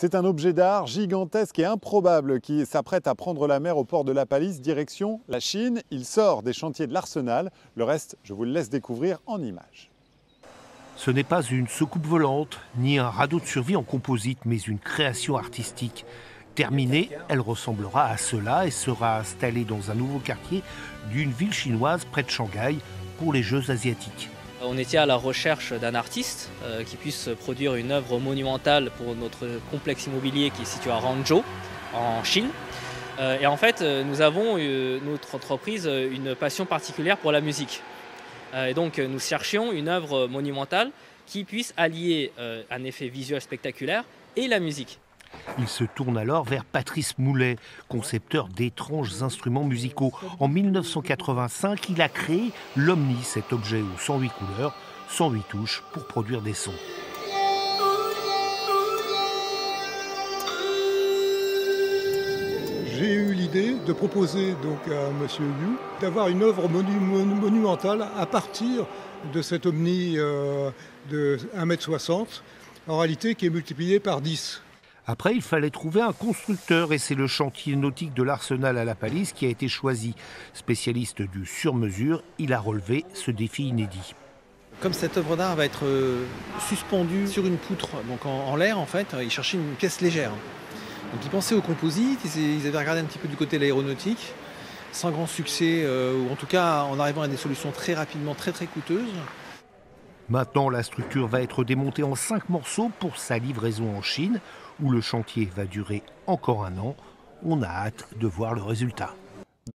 C'est un objet d'art gigantesque et improbable qui s'apprête à prendre la mer au port de La Palisse, direction la Chine. Il sort des chantiers de l'Arsenal. Le reste, je vous le laisse découvrir en images. Ce n'est pas une soucoupe volante, ni un radeau de survie en composite, mais une création artistique. Terminée, elle ressemblera à cela et sera installée dans un nouveau quartier d'une ville chinoise près de Shanghai pour les Jeux asiatiques. On était à la recherche d'un artiste qui puisse produire une œuvre monumentale pour notre complexe immobilier qui est situé à Hangzhou, en Chine. Et en fait, nous avons, notre entreprise, une passion particulière pour la musique. Et donc, nous cherchions une œuvre monumentale qui puisse allier un effet visuel spectaculaire et la musique. Il se tourne alors vers Patrice Moulet, concepteur d'étranges instruments musicaux. En 1985, il a créé l'Omni, cet objet aux 108 couleurs, 108 touches pour produire des sons. J'ai eu l'idée de proposer donc à M. Yu d'avoir une œuvre monumentale à partir de cet Omni de 1,60 m, en réalité qui est multiplié par 10. Après, il fallait trouver un constructeur et c'est le chantier nautique de l'Arsenal à La Palisse qui a été choisi. Spécialiste du sur-mesure, il a relevé ce défi inédit. Comme cette œuvre d'art va être suspendue sur une poutre, donc en l'air en fait, ils cherchaient une pièce légère. Donc ils pensaient au composite, ils avaient regardé un petit peu du côté de l'aéronautique, sans grand succès, ou en tout cas en arrivant à des solutions très rapidement, très coûteuses. Maintenant, la structure va être démontée en 5 morceaux pour sa livraison en Chine, où le chantier va durer encore un an. On a hâte de voir le résultat.